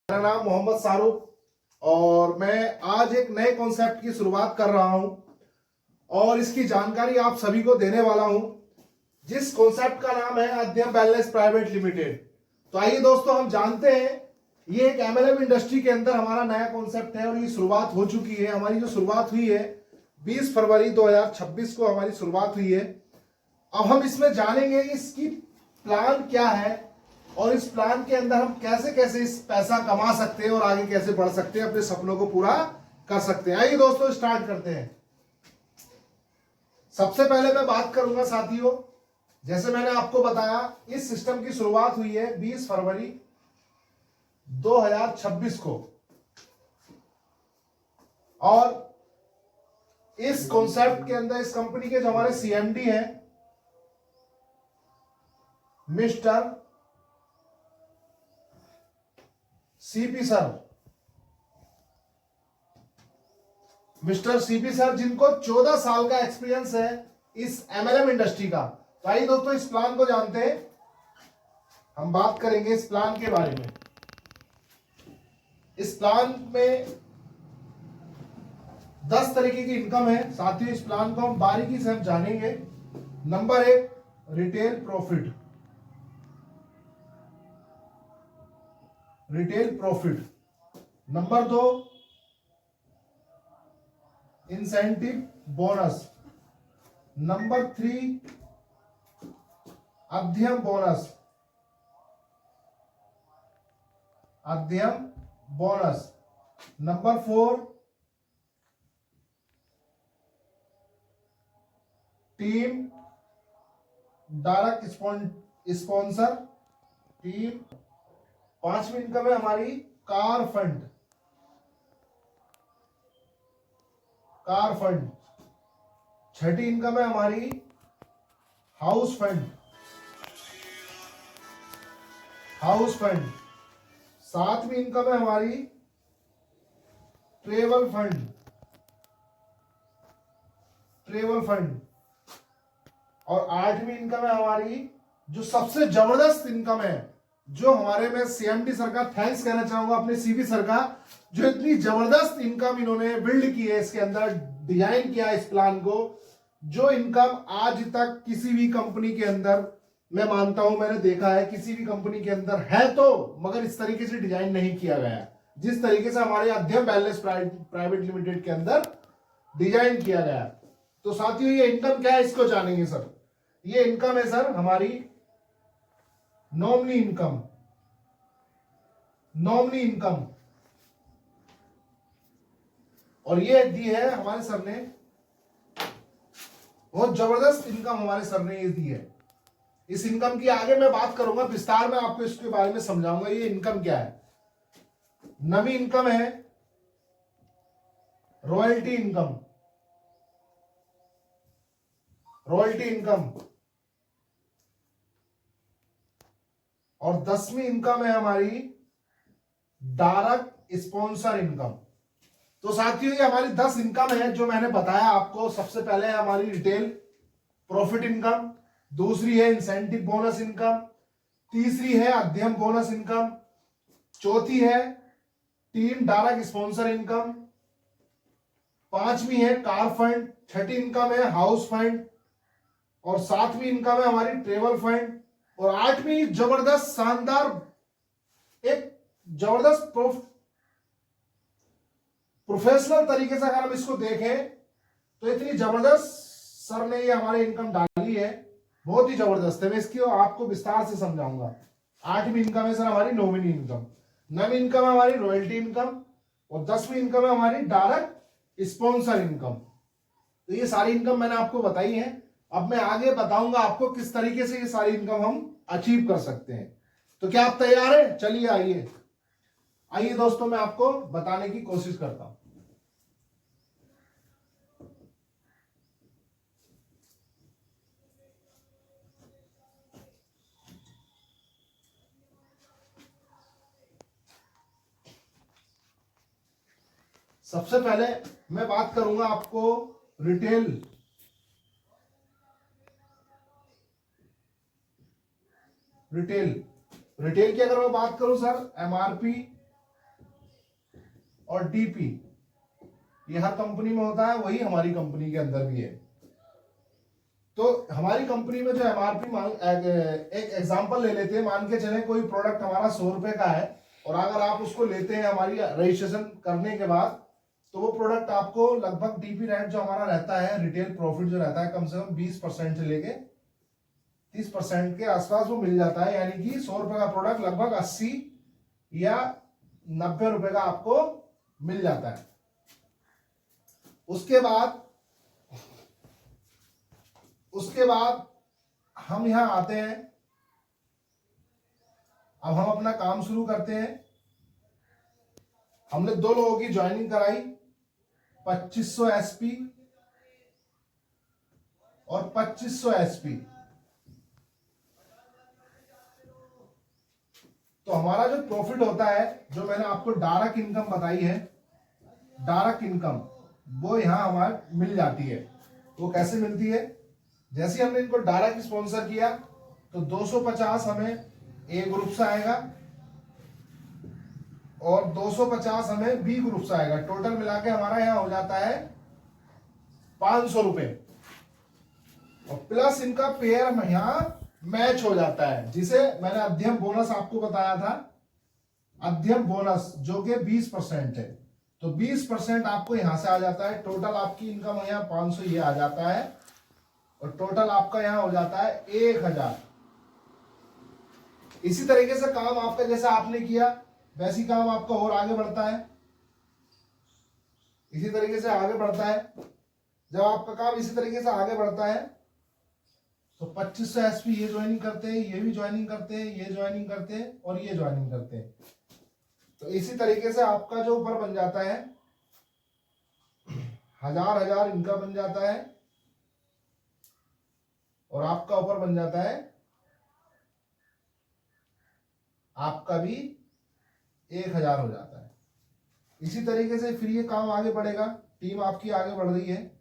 मेरा नाम मोहम्मद शाहरुख और मैं आज एक नए कॉन्सेप्ट की शुरुआत कर रहा हूं और इसकी जानकारी आप सभी को देने वाला हूं, जिस कॉन्सेप्ट का नाम है अध्यम वेलनेस प्राइवेट लिमिटेड। तो आइए दोस्तों, हम जानते हैं ये एक एमएलएम इंडस्ट्री के अंदर हमारा नया कॉन्सेप्ट है और ये शुरुआत हो चुकी है। हमारी जो शुरुआत हुई है 20 फरवरी 2026 को हमारी शुरुआत हुई है। अब हम इसमें जानेंगे इसकी प्लान क्या है और इस प्लान के अंदर हम कैसे कैसे इस पैसा कमा सकते हैं और आगे कैसे बढ़ सकते हैं, अपने सपनों को पूरा कर सकते हैं। आइए दोस्तों, स्टार्ट करते हैं। सबसे पहले मैं बात करूंगा साथियों, जैसे मैंने आपको बताया इस सिस्टम की शुरुआत हुई है 20 फरवरी 2026 को और इस कॉन्सेप्ट के अंदर इस कंपनी के जो हमारे सीएमडी हैं मिस्टर सीपी सर, जिनको 14 साल का एक्सपीरियंस है इस एमएलएम इंडस्ट्री का। तो आइए दोस्तों, इस प्लान को जानते हैं। हम बात करेंगे इस प्लान के बारे में। इस प्लान में 10 तरीके की इनकम है साथियों। इस प्लान को हम बारीकी से हम जानेंगे। Number 1, retail profit. Number 2, incentive bonus. Number 3, अध्ययन bonus. Number 4, team direct sponsor team. 5वीं इनकम है हमारी कार फंड। 6ठी इनकम है हमारी हाउस फंड। 7वीं इनकम है हमारी ट्रेवल फंड। और 8वीं इनकम है हमारी, जो सबसे जबरदस्त इनकम है, जो हमारे मैं सीएमडी सर का थैंक्स कहना चाहूंगा, अपने सीपी सर का, जो इतनी जबरदस्त इनकम इन्होंने बिल्ड की है, इसके अंदर डिजाइन किया इस प्लान को। जो इनकम आज तक किसी भी कंपनी के अंदर, मैं मानता हूं मैंने देखा है, किसी भी कंपनी के अंदर है तो, मगर इस तरीके से डिजाइन नहीं किया गया जिस तरीके से हमारे अध्ययन वेलनेस प्राइवेट लिमिटेड के अंदर डिजाइन किया गया। तो साथियों, ये इनकम क्या है इसको जानेंगे सर। ये इनकम है सर हमारी नॉमिनी इनकम। और ये दी है हमारे सर ने, बहुत जबरदस्त इनकम हमारे सर ने ये दी है। इस इनकम की आगे मैं बात करूंगा, विस्तार में आपको इसके बारे में समझाऊंगा ये इनकम क्या है। नवी इनकम है रॉयल्टी इनकम। और 10वीं इनकम है हमारी डायरेक्ट स्पॉन्सर इनकम। तो साथियों, ये हमारी 10 इनकम है जो मैंने बताया आपको। सबसे पहले है हमारी रिटेल प्रॉफिट इनकम, दूसरी है इंसेंटिव बोनस इनकम, तीसरी है अध्ययन बोनस इनकम, चौथी है टीम डायरेक्ट स्पॉन्सर इनकम, 5वीं है कार फंड, 6ठी इनकम है हाउस फंड, और 7वीं इनकम है हमारी ट्रेवल फंड, और 8वीं जबरदस्त शानदार एक जबरदस्त प्रोफेशनल तरीके से अगर हम इसको देखें तो इतनी जबरदस्त सर ने ये हमारे इनकम डाली है, बहुत ही जबरदस्त है। मैं इसकी आपको विस्तार से समझाऊंगा। 8वीं इनकम है सर हमारी नॉमिनी इनकम, 9वीं इनकम है हमारी रॉयल्टी इनकम, और 10वीं इनकम है हमारी डायरेक्ट स्पॉन्सर इनकम। तो ये सारी इनकम मैंने आपको बताई है। अब मैं आगे बताऊंगा आपको किस तरीके से ये सारी इनकम हम अचीव कर सकते हैं। तो क्या आप तैयार हैं? चलिए आइए दोस्तों, मैं आपको बताने की कोशिश करता हूं। सबसे पहले मैं बात करूंगा आपको रिटेल की अगर मैं बात करूं सर, एमआरपी और डीपी, ये हर कंपनी में होता है, वही हमारी कंपनी के अंदर भी है। तो हमारी कंपनी में जो एमआरपी, एक एग्जांपल ले लेते हैं, मान के चले कोई प्रोडक्ट हमारा 100 रुपए का है और अगर आप उसको लेते हैं हमारी रजिस्ट्रेशन करने के बाद, तो वो प्रोडक्ट आपको लगभग डीपी रेट जो हमारा रहता है, रिटेल प्रॉफिट जो रहता है, कम से कम 20% से लेके 30% के आसपास वो मिल जाता है। यानी कि 100 रुपए का प्रोडक्ट लगभग 80 या 90 रुपए का आपको मिल जाता है। उसके बाद हम यहां आते हैं, अब हम अपना काम शुरू करते हैं। हमने 2 लोगों की ज्वाइनिंग कराई, 2500 एसपी और 2500 एसपी। तो हमारा जो प्रॉफिट होता है, जो मैंने आपको डायरेक्ट इनकम बताई है, डायरेक्ट इनकम, वो यहां हमारे मिल जाती है। वो कैसे मिलती है? जैसे हमने इनको डायरेक्ट स्पॉन्सर किया तो 250 हमें ए ग्रुप से आएगा और 250 हमें बी ग्रुप से आएगा। टोटल मिला के हमारा यहां हो जाता है 500 रुपए, और प्लस इनका पेयर यहां मैच हो जाता है, जिसे मैंने अध्ययन बोनस आपको बताया था, अध्ययन बोनस जो कि 20% है। तो 20% आपको यहां से आ जाता है। टोटल आपकी इनकम यहां 500 ये आ जाता है और टोटल आपका यहां हो जाता है 1000। इसी तरीके से काम आपका जैसा आपने किया वैसी काम आपका और आगे बढ़ता है, इसी तरीके से आगे बढ़ता है। जब आपका काम इसी तरीके से आगे बढ़ता है तो 2500 एसपी ये ज्वाइनिंग करते हैं, ये भी ज्वाइनिंग करते हैं, ये ज्वाइनिंग करते हैं और ये ज्वाइनिंग करते हैं। तो इसी तरीके से आपका जो ऊपर बन जाता है 1000 इनका बन जाता है और आपका ऊपर बन जाता है आपका भी 1000 हो जाता है। इसी तरीके से फिर ये काम आगे बढ़ेगा, टीम आपकी आगे बढ़ रही है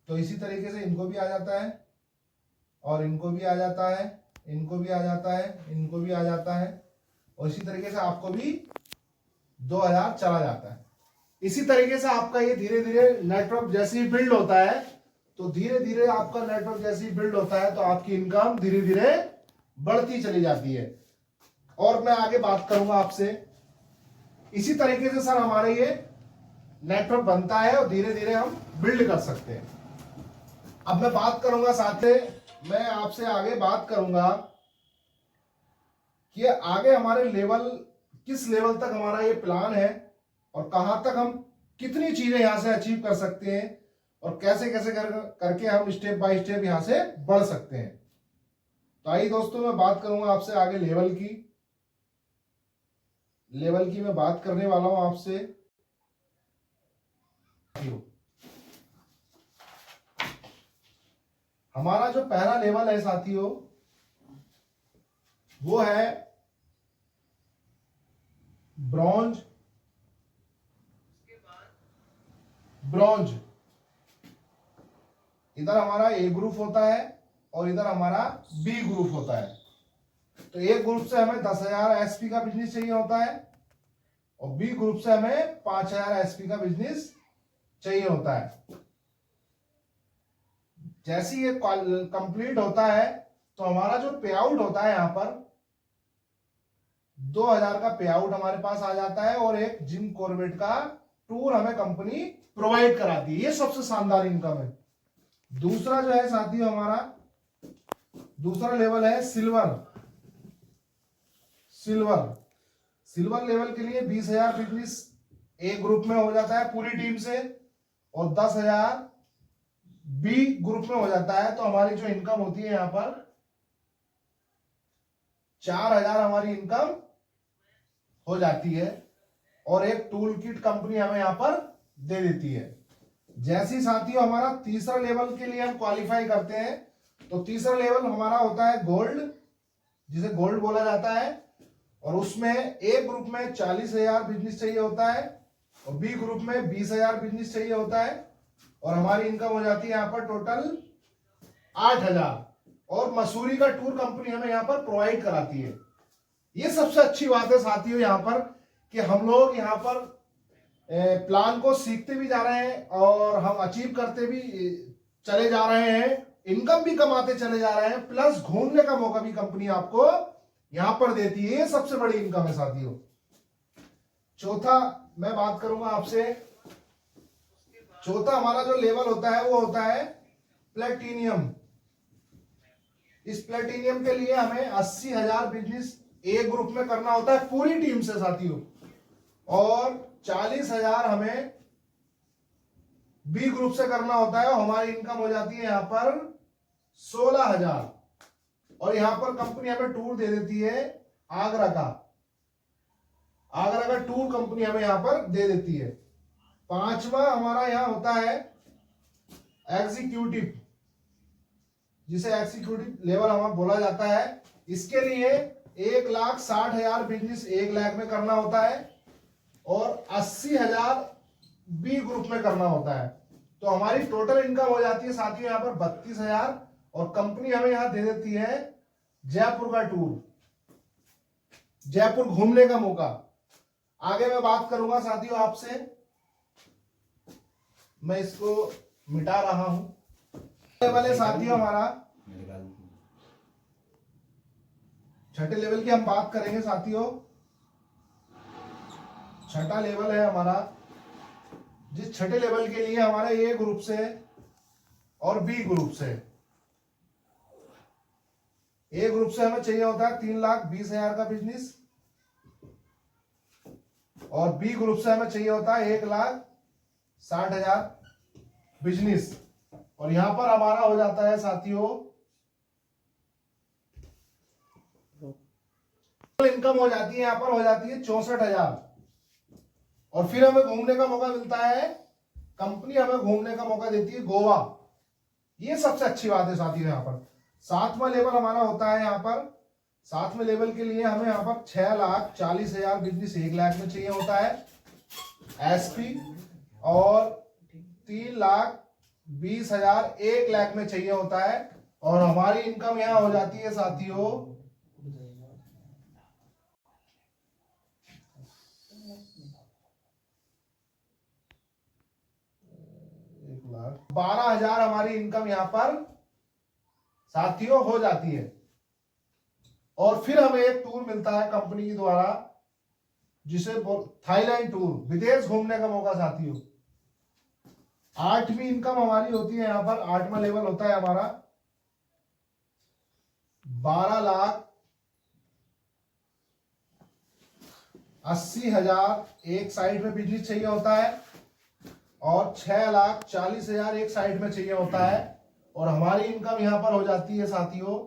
तो इसी तरीके से इनको भी आ जाता है और इनको भी आ जाता है, इनको भी आ जाता है, इनको भी आ जाता है और इसी तरीके से आपको भी 2000 चला जाता है। इसी तरीके से आपका ये धीरे धीरे नेटवर्क जैसे ही बिल्ड होता है, तो धीरे धीरे आपका नेटवर्क जैसे ही बिल्ड होता है तो आपकी इनकम धीरे धीरे बढ़ती चली जाती है। और मैं आगे बात करूंगा आपसे, इसी तरीके से सर हमारे ये नेटवर्क बनता है और धीरे धीरे हम बिल्ड कर सकते हैं। अब मैं बात करूंगा साथे, मैं आपसे आगे बात करूंगा कि आगे हमारे लेवल, किस लेवल तक हमारा ये प्लान है और कहां तक हम कितनी चीजें यहां से अचीव कर सकते हैं और कैसे कैसे करके हम स्टेप बाय स्टेप यहां से बढ़ सकते हैं। तो आइए दोस्तों, मैं बात करूंगा आपसे आगे लेवल की मैं बात करने वाला हूं आपसे। हमारा जो पहला लेवल है साथियों, वो है ब्रॉन्ज। इधर हमारा ए ग्रुप होता है और इधर हमारा बी ग्रुप होता है। तो ए ग्रुप से हमें 10,000 एसपी का बिजनेस चाहिए होता है और बी ग्रुप से हमें 5,000 एसपी का बिजनेस चाहिए होता है। जैसे ये कंप्लीट होता है तो हमारा जो पे आउट होता है यहां पर 2000 का पे आउट हमारे पास आ जाता है और एक जिम कॉर्बेट का टूर हमें कंपनी प्रोवाइड कराती है। ये सबसे शानदार इनकम है। दूसरा जो है साथियों, हमारा दूसरा लेवल है सिल्वर लेवल के लिए 20,000 बिजनेस ए ग्रुप में हो जाता है पूरी टीम से और 10,000 बी ग्रुप में हो जाता है। तो हमारी जो इनकम होती है यहां पर 4,000 हमारी इनकम हो जाती है और एक टूल किट कंपनी हमें यहां पर दे देती है। जैसे साथियों हमारा तीसरा लेवल के लिए हम क्वालिफाई करते हैं, तो तीसरा लेवल हमारा होता है गोल्ड, जिसे गोल्ड बोला जाता है और उसमें ए ग्रुप में 40,000 बिजनेस चाहिए होता है और बी ग्रुप में 20,000 बिजनेस चाहिए होता है और हमारी इनकम हो जाती है यहां पर टोटल 8,000 और मसूरी का टूर कंपनी हमें यहां पर प्रोवाइड कराती है। ये सबसे अच्छी बात है साथियों यहाँ पर कि हम लोग यहाँ पर प्लान को सीखते भी जा रहे हैं और हम अचीव करते भी चले जा रहे हैं, इनकम भी कमाते चले जा रहे हैं, प्लस घूमने का मौका भी कंपनी आपको यहां पर देती है। ये सबसे बड़ी इनकम है साथियों। चौथा मैं बात करूंगा आपसे, चौथा हमारा जो लेवल होता है वो होता है प्लेटिनियम। इस प्लेटिनियम के लिए हमें 80,000 बिजनेस ए ग्रुप में करना होता है पूरी टीम से साथियों, और 40,000 हमें बी ग्रुप से करना होता है। हमारी इनकम हो जाती है यहां पर 16,000। और यहां पर कंपनी हमें टूर दे देती है आगरा का, आगरा का टूर कंपनी हमें यहां पर दे देती है। पांचवा हमारा यहां होता है एग्जीक्यूटिव, जिसे एग्जीक्यूटिव लेवल हमारा बोला जाता है। इसके लिए 1,60,000 बिजनेस 1 लाख में करना होता है और 80,000 बी ग्रुप में करना होता है। तो हमारी टोटल इनकम हो जाती है साथियों यहाँ पर 32,000। और कंपनी हमें यहां दे देती है जयपुर का टूर, जयपुर घूमने का मौका। आगे मैं बात करूंगा साथियों आपसे, मैं इसको मिटा रहा हूं। वाले साथियों हमारा छठे लेवल की हम बात करेंगे साथियों। छठा लेवल है हमारा, जिस छठे लेवल के लिए हमारे ए ग्रुप से और बी ग्रुप से, ए ग्रुप से हमें चाहिए होता है 3,20,000 का बिजनेस, और बी ग्रुप से हमें चाहिए होता है 1,60,000 बिजनेस। और यहां पर हमारा हो जाता है साथियों इनकम हो जाती है, यहां पर हो जाती है 64,000। और फिर हमें घूमने का मौका मिलता है, कंपनी हमें घूमने का मौका देती है गोवा। ये सबसे अच्छी बात है साथियों। यहाँ पर 7वां लेवल हमारा होता है, यहाँ पर 7वें लेवल के लिए हमें यहाँ पर 6,40,000 बिजनेस 1 लाख में चाहिए होता है एसपी, और 3,20,000 1 लाख में चाहिए होता है। और हमारी इनकम यहाँ हो जाती है साथियों 12,000 हमारी इनकम यहां पर साथियों हो जाती है। और फिर हमें एक टूर मिलता है कंपनी के द्वारा, जिसे थाईलैंड टूर, विदेश घूमने का मौका साथियों। 8वीं इनकम हमारी होती है यहां पर, 8वां लेवल होता है हमारा 12,80,000 एक साइड में बिजनेस चाहिए होता है, और 6,40,000 एक साइड में चाहिए होता है। और हमारी इनकम यहां पर हो जाती है साथियों